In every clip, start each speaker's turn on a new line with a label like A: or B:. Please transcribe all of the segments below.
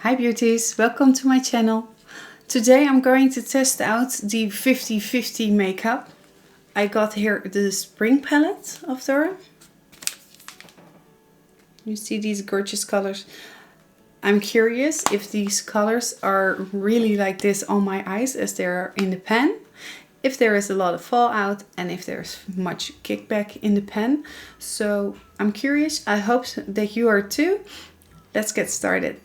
A: Hi beauties, welcome to my channel. Today I'm going to test out the 50/50 makeup. I got here the spring palette of there. You see these gorgeous colors. I'm curious if these colors are really like this on my eyes as they are in the pen. If there is a lot of fallout and if there's much kickback in the pen. So I'm curious, I hope that you are too. Let's get started.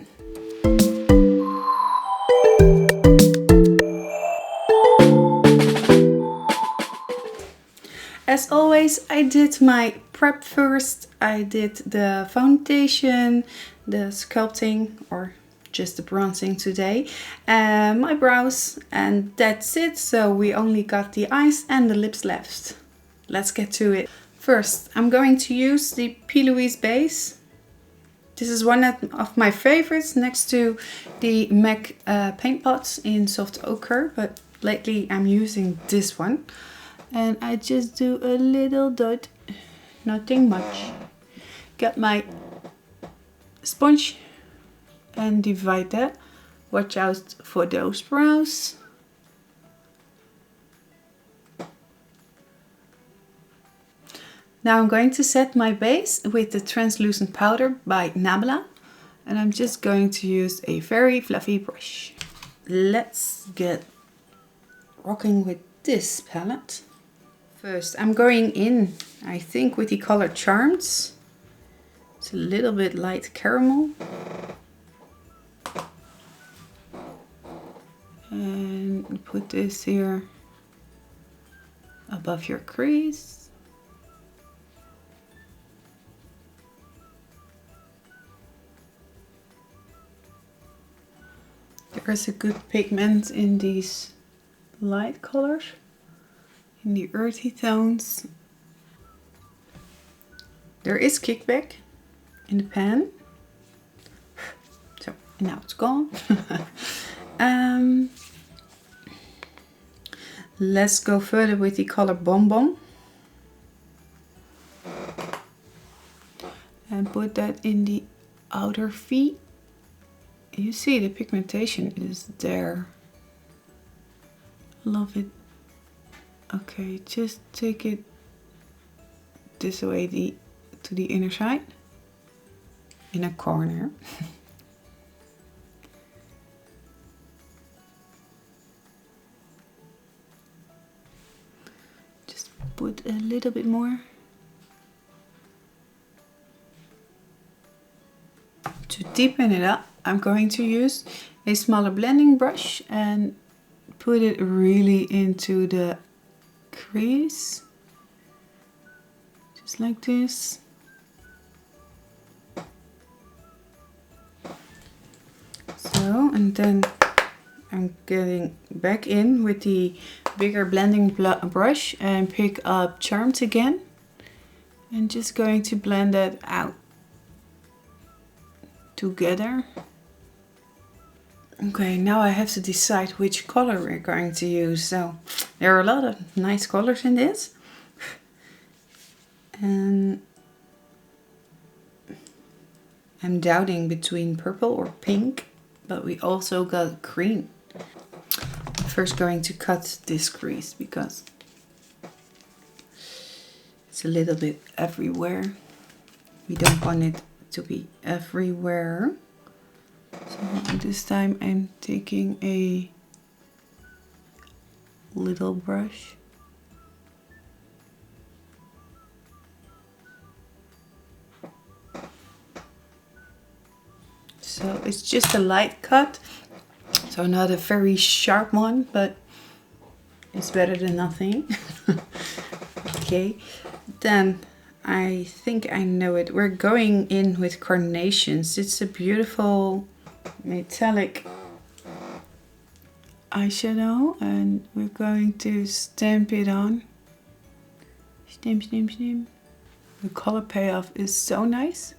A: As always, I did my prep first. I did the foundation, the sculpting, or just the bronzing today, my brows, and that's it. So we only got the eyes and the lips left. Let's get to it. First, I'm going to use the P.Louise base. This is one of my favorites next to the MAC paint pots in soft ochre, but lately I'm using this one. And I just do a little dot, nothing much. Get my sponge and divide that. Watch out for those brows. Now I'm going to set my base with the translucent powder by Nabla. And I'm just going to use a very fluffy brush. Let's get rocking with this palette. First, I'm going in, I think, with the color Charms. It's a little bit light caramel. And put this here above your crease. There's a good pigment in these light colors. In the earthy tones. There is kickback in the pan. So now it's gone. Let's go further with the color BonBon. And put that in the outer V. You see the pigmentation is there. Love it. Okay, just take it this way to the inner side, in a corner. Just put a little bit more. To deepen it up, I'm going to use a smaller blending brush and put it really into the crease, just like this. So, and then I'm getting back in with the bigger blending brush and pick up Charms again and just going to blend that out together. Okay, now I have to decide which color we're going to use. So there are a lot of nice colors in this. And I'm doubting between purple or pink, but we also got green. First going to cut this crease because it's a little bit everywhere. We don't want it to be everywhere. So this time I'm taking a little brush. So it's just a light cut, so not a very sharp one, but it's better than nothing. Okay, then I think I know it. We're going in with Carnations. It's a beautiful metallic eyeshadow and we're going to stamp it on. Stamp, stamp, stamp. The color payoff is so nice.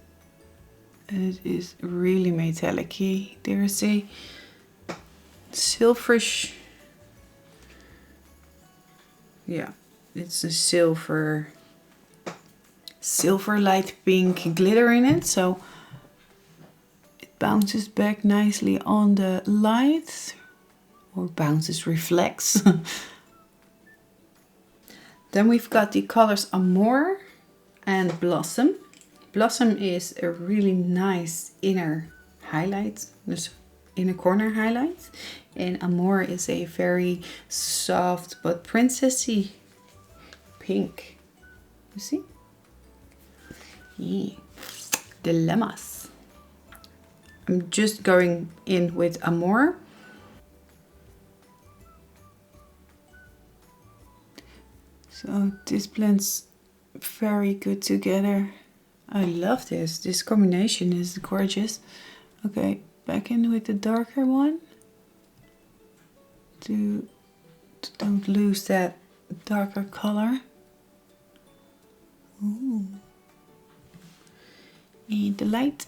A: And it is really metallic-y. There is a silverish, yeah, it's a silver light pink glitter in it, so bounces back nicely on the light, or bounces, reflects. Then we've got the colors Amore and Blossem. Blossem is a really nice inner highlight, dus inner corner highlight. And Amore is a very soft but princessy pink. You see? Yeah. Dilemmas. I'm just going in with Amore. So this blends very good together. I love this. This combination is gorgeous. Okay, back in with the darker one. To don't lose that darker color. Ooh. And the light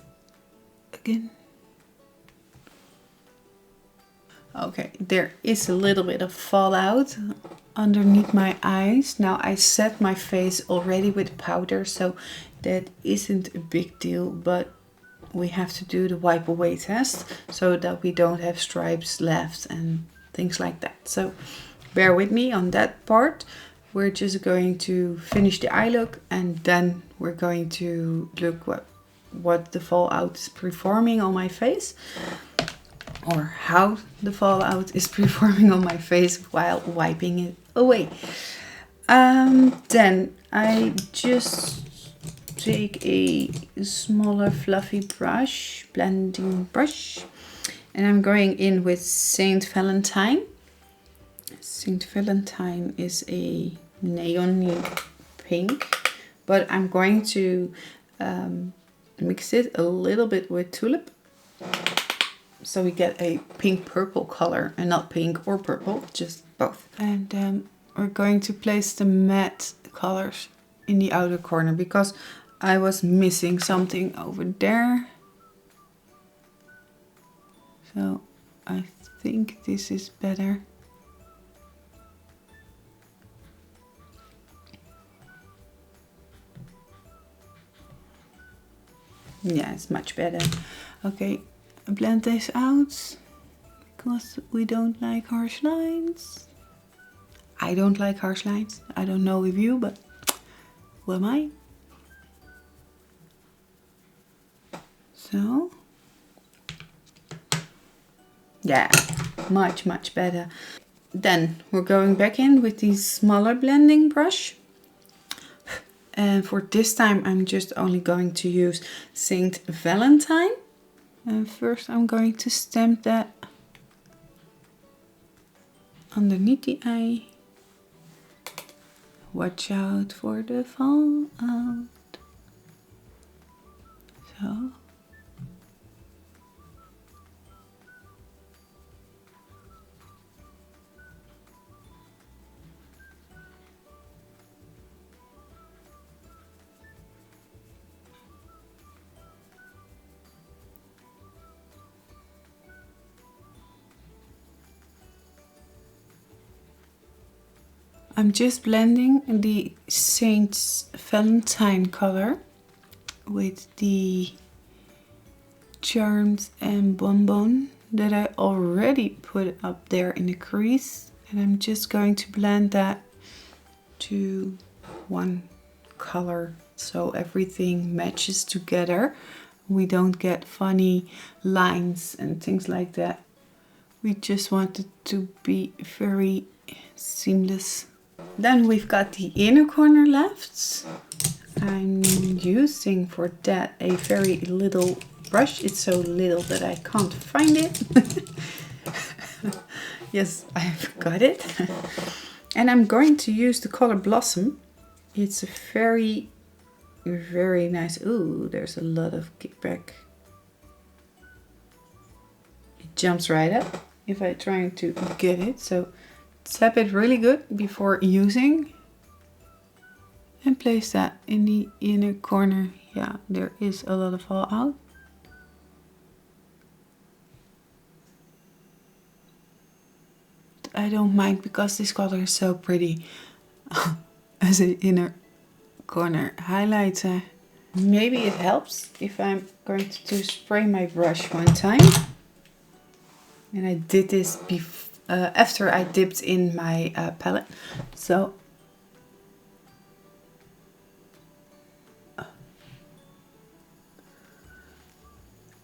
A: again. Okay, there is a little bit of fallout underneath my eyes. Now I set my face already with powder, so that isn't a big deal, but we have to do the wipe away test so that we don't have stripes left and things like that. So bear with me on that part. We're just going to finish the eye look, and then we're going to look what the fallout is performing on my face, or how the fallout is performing on my face while wiping it away. Then I just take a smaller fluffy brush, blending brush, and I'm going in with Saint Valentine. Saint Valentine is a neon pink, but I'm going to mix it a little bit with Tulip, so we get a pink purple color, and not pink or purple, just both. And then we're going to place the matte colors in the outer corner, because I was missing something over there. So I think this is better. Yeah, it's much better. Okay, blend this out, because we don't like harsh lines. I don't like harsh lines. I don't know if you, but who am I? So, yeah, much better. Then we're going back in with the smaller blending brush. And for this time, I'm just only going to use Saint Valentine. And first I'm going to stamp that underneath the eye. Watch out for the fallout. So. I'm just blending the Saint Valentine color with the Charmed and BonBon that I already put up there in the crease. And I'm just going to blend that to one color so everything matches together. We don't get funny lines and things like that. We just want it to be very seamless. Then we've got the inner corner left. I'm using for that a very little brush. It's so little that I can't find it. Yes, I've got it. And I'm going to use the color Blossem. It's a very nice. Ooh, there's a lot of kickback. It jumps right up if I try to get it. So tap it really good before using, and place that in the inner corner. Yeah, there is a lot of fallout. I don't mind, because this color is so pretty as an inner corner highlighter. Maybe it helps if I'm going to spray my brush one time. And I did this after I dipped in my palette. So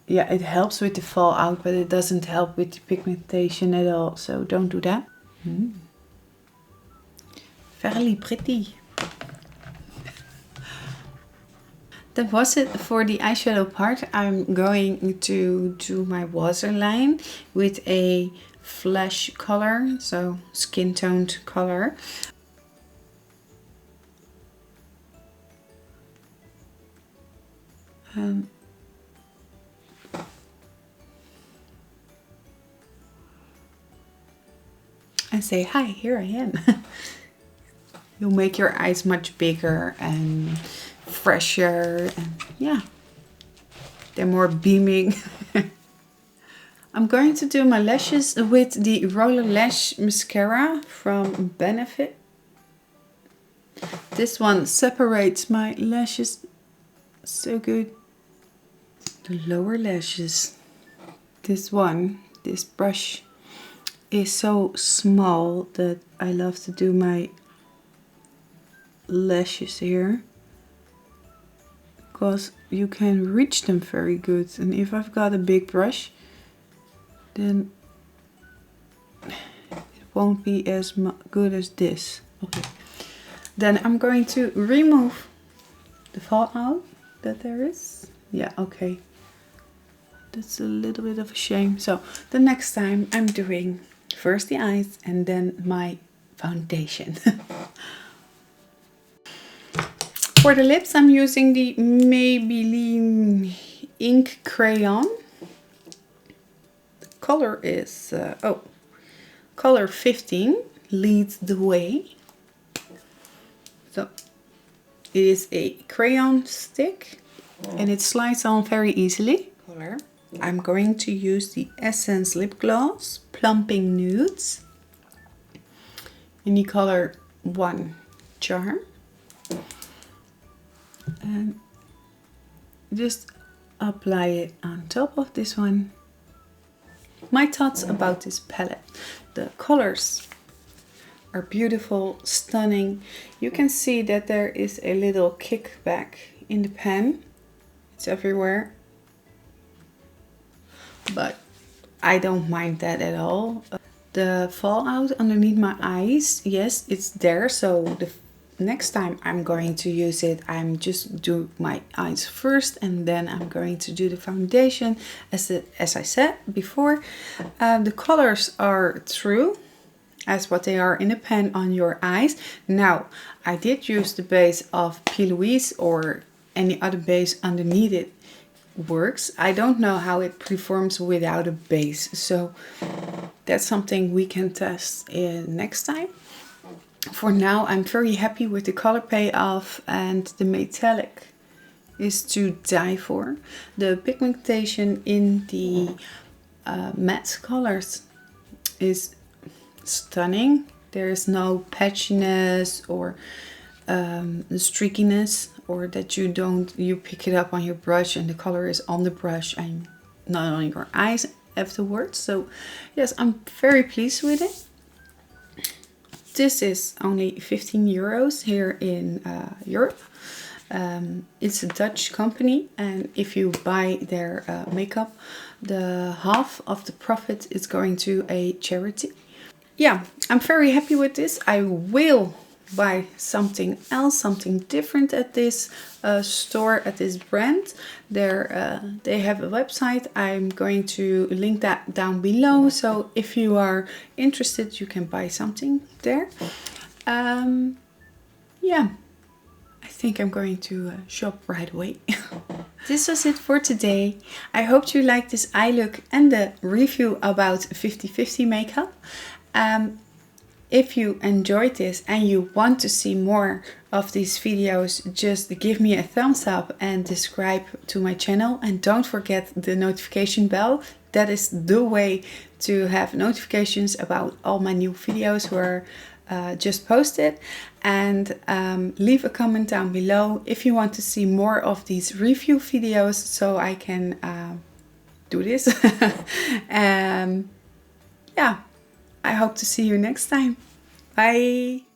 A: yeah, it helps with the fallout, but it doesn't help with the pigmentation at all. So don't do that. Very pretty. That was it for the eyeshadow part. I'm going to do my waterline with a flesh color, so skin toned color. And say, hi, here I am. You'll make your eyes much bigger and fresher, and yeah, they're more beaming. I'm going to do my lashes with the Roller Lash Mascara from Benefit. This one separates my lashes so good. The lower lashes. This brush is so small that I love to do my lashes here, because you can reach them very good. And if I've got a big brush, then it won't be as good as this. Okay. Then I'm going to remove the fallout that there is. Yeah, okay. That's a little bit of a shame. So the next time I'm doing first the eyes and then my foundation. For the lips, I'm using the Maybelline Ink Crayon. The color is, color 15, Leads the Way. So it is a crayon stick and it slides on very easily. Color. I'm going to use the Essence Lip Gloss Plumping Nudes in the color 1 Charm. And just apply it on top of this one. My thoughts about this palette. The colors are beautiful, stunning. You can see that there is a little kickback in the pen. It's everywhere. But I don't mind that at all. The fallout underneath my eyes, yes, it's there. So the next time I'm going to use it, I'm just do my eyes first and then I'm going to do the foundation. As I said before, the colors are true as what they are in the pen on your eyes. Now, I did use the base of P.Louise or any other base underneath it works. I don't know how it performs without a base, so that's something we can test next time. For now, I'm very happy with the color payoff, and the metallic is to die for. The pigmentation in the matte colors is stunning. There is no patchiness or streakiness, or that you pick it up on your brush and the color is on the brush and not on your eyes afterwards. So yes, I'm very pleased with it. This is only 15 euros here in Europe. It's a Dutch company, and if you buy their makeup, the half of the profit is going to a charity. Yeah, I'm very happy with this. I will buy something else, something different at this store, at this brand. They have a website. I'm going to link that down below. So if you are interested, you can buy something there. Yeah, I think I'm going to shop right away. This was it for today. I hope you liked this eye look and the review about 50/50 makeup. If you enjoyed this and you want to see more of these videos, just give me a thumbs up and subscribe to my channel. And don't forget the notification bell. That is the way to have notifications about all my new videos who are just post it, and leave a comment down below if you want to see more of these review videos so I can do this. Yeah, I hope to see you next time. Bye!